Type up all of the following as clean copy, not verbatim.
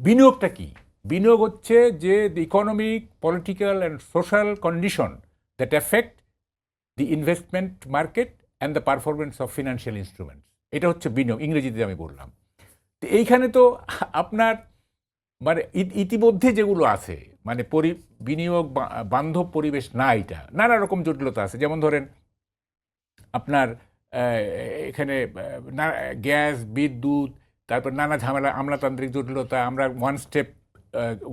বিনিয়োগটা কি? বিনিয়োগ হচ্ছে যে the economic, political and social condition that effect the investment market and the performance of financial instruments. এটা হচ্ছে বিনিয়োগ, ইংরেজিতে আমি বললাম। তো এইখানে তো আপনার মানে ইতিমধ্যে যেগুলো আছে মানে বিনিয়োগ বান্ধব পরিবেশ না, এটা নানা রকম জটিলতা আছে। যেমন ধরেন আপনার এখানে গ্যাস, বিদ্যুৎ, তারপর নানা ঝামেলা, আমলাতান্ত্রিক জটিলতা, আমরা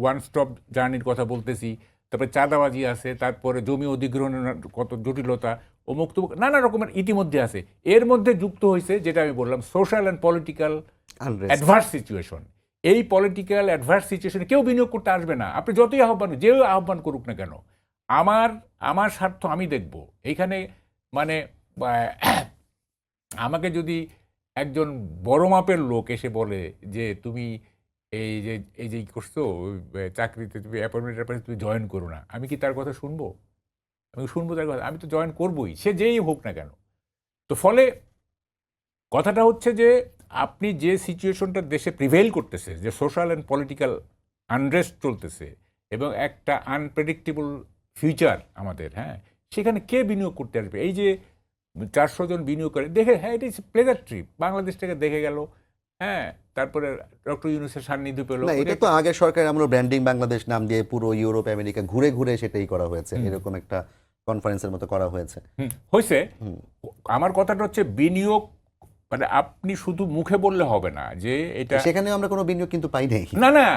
ওয়ান স্টপ জার্নির কথা বলতেছি, তারপরে চাঁদাবাজি আছে, তারপরে জমি অধিগ্রহণের কত জটিলতা, অমুক তমুক নানা রকমের ইতিমধ্যে আছে। এর মধ্যে যুক্ত হয়েছে যেটা আমি বললাম social and political adverse situation. এই পলিটিক্যাল অ্যাডভার্স সিচুয়েশনে কেউ বিনিয়োগ করতে আসবে না, আপনি যতই যে আহ্বান করুক না কেন। আমার স্বার্থ আমি দেখব এইখানে। মানে আমাকে যদি একজন বড় মাপের লোক এসে বলে যে তুমি এই যে করছো চাকরিতে, তুমি অ্যাপয়েন্টমেন্ট তুমি জয়েন করো না, আমি কি তার কথা শুনবো? আমি শুনবো তার কথা? আমি তো জয়েন করবোই, সে যেই হোক না কেন। তো ফলে কথাটা হচ্ছে যে আপনি যে সিচুয়েশনটা দেশে প্রিভেইল করতেছে, যে সোশ্যাল অ্যান্ড পলিটিক্যাল আনরেস্ট চলতেছে এবং একটা আনপ্রেডিক্টেবল ফিউচার আমাদের, হ্যাঁ, সেখানে কে বিনিয়োগ করতে আসবে? এই যে 400 জন বিনিয়োগ করে দেখে, হ্যাঁ, এটা ইজ প্লেজার ট্রিপ, বাংলাদেশটাকে দেখে গেল, হ্যাঁ, তারপরে ডক্টর ইউনূসের সান্নিধ্য পেল। না, এটা তো আগের সরকার আমরা ব্র্যান্ডিং বাংলাদেশ নাম দিয়ে পুরো ইউরোপ আমেরিকা ঘুরে ঘুরে সেটাই করা হয়েছে, এরকম একটা কনফারেন্সের মতো করা হয়েছে। হয়েছে। আমার কথাটা হচ্ছে বিনিয়োগ মানে আপনি শুধু মুখে বললে হবে না যে এটা, সেখানেও আমরা কোনো বিনিয়োগ কিন্তু পাই নাই। না না,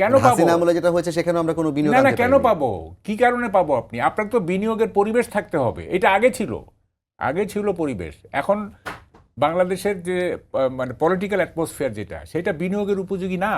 কেন পাবো? হাসিনা আমলে যেটা হয়েছে সেখানেও আমরা কোনো বিনিয়োগ না না, আনতে কেন পারিনি। পাবো? কি কারণে পাবো? আপনার তো বিনিয়োগের পরিবেশ থাকতে হবে। এটা আগে ছিল পরিবেশ। এখন বাংলাদেশের যে মানে পলিটিক্যাল অ্যাটমসফিয়ার যেটা, সেটা বিনিয়োগের উপযোগী না।